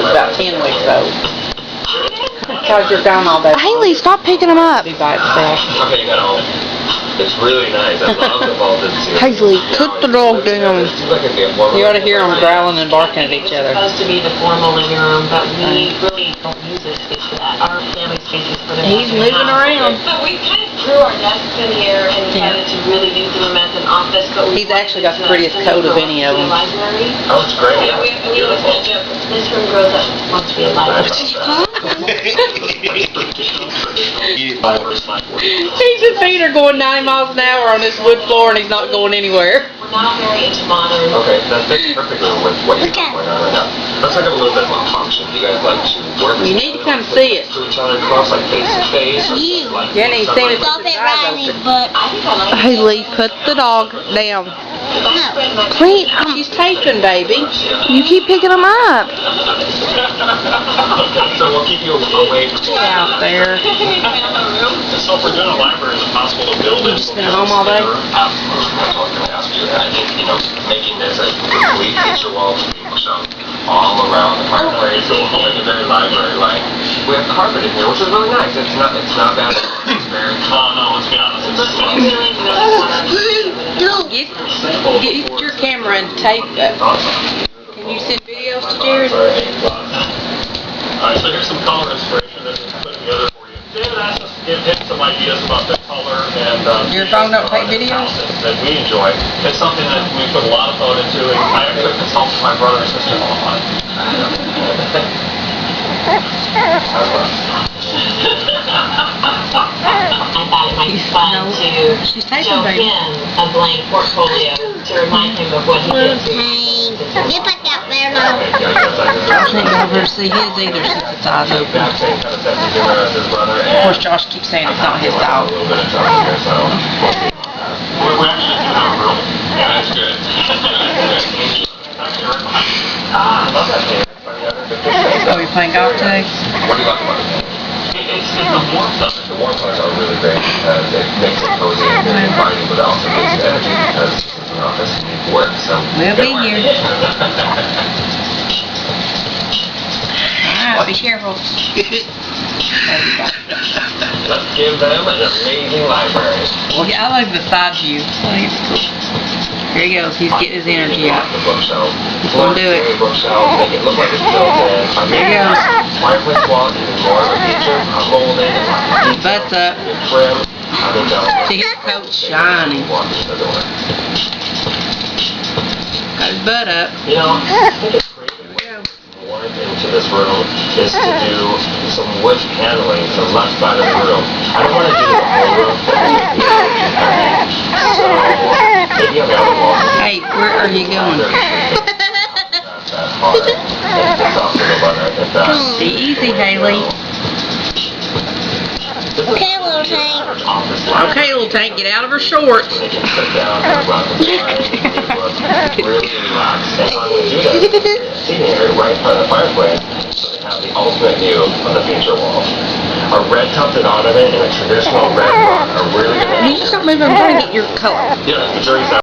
was about 10 weeks old. Because you're gone all day. Haley, stop picking them up. Be by itself. Okay, you got home. It's really nice. I love the Baltics here. Haley, put the dog down. You ought to hear them growling and barking at each other. It's supposed to be the formal living room, but we really don't use it for that. Our family space is for the He's moving around. But we kind of threw our desks in here and decided to really use them as an office. But He's actually got the prettiest coat of any of them. Library. Oh, it's great. Yeah, we always kind of joke, this room grows up wants to be a library. He's and feet are going 90 miles an hour on this wood floor and he's not going anywhere. We're not very into modern. Okay, that fits perfectly with what you got going on right now. Let's talk a little bit about function. Do you guys like to work? You need to come see it. To each other close, like face to face? Jenny's seen it. Stop it, Riley, but I think I like Haley, put the dog down. no. Please, She's taping, baby. you keep picking them up. So we'll keep you away from Get out there. So if we're doing a library, is it possible to build it? Just been home all day? Absolutely. That's what I was going to ask you. I think, making this a complete feature wall bookshelf all around the fireplace, so we'll make it very library-like. We have carpet in here, which is really nice. It's not bad. It's very... Oh, no, let's be honest. Get your camera and tape it. Can you send videos to Jared? Alright, so here's some color inspiration that we put together for you. David asked us to give him some ideas about the color and Your phone don't take videos? that we enjoy. It's something that we put a lot of thought into, and I actually consulted my brother and sister-in-law on it. I thought it might be fun to She's taping, show baby. him a blank portfolio to remind him of what he did. you put that there now. I can't go over to see his either since its eyes open. Of course, Josh keeps saying it's not his dog. We're actually doing a real... Yeah, that's good. I love that thing. Oh, you playing golf today? What do you like about it? It's the warmth of it. The warmth of it are really great. It makes it cozy and inviting, but also gives you energy because it's an office and you work. So We'll be here. Alright, be careful. Let's give them an amazing library. Yeah, I like the side view. I think it's cool. Here he goes. He's getting his energy out. The bookshelf. He's gonna do it. Bookshelf, make it look like it's built in. Here he goes. Fireplace wall, even more of a feature. Molding, Butts up. trim. See his coat shining. Walk into the door. Got his butt up. I think it's creative. Warmth into this room is to do some wood paneling to the left side of the room. I don't want to do the whole room. So maybe on the other wall. Hey, where are you going? That's hard. It's off to the runner. Be easy, Haley. Okay, little tank. Okay, little tank, get out of her shorts. They can sit down and run the really relax. And so I'm going to do that sitting here right in front of the fireplace so they have the ultimate view of the feature wall. A red tufted ottoman and a traditional red rug are really going to... You just stop moving. I'm trying to get your color. Yeah, the jury's out.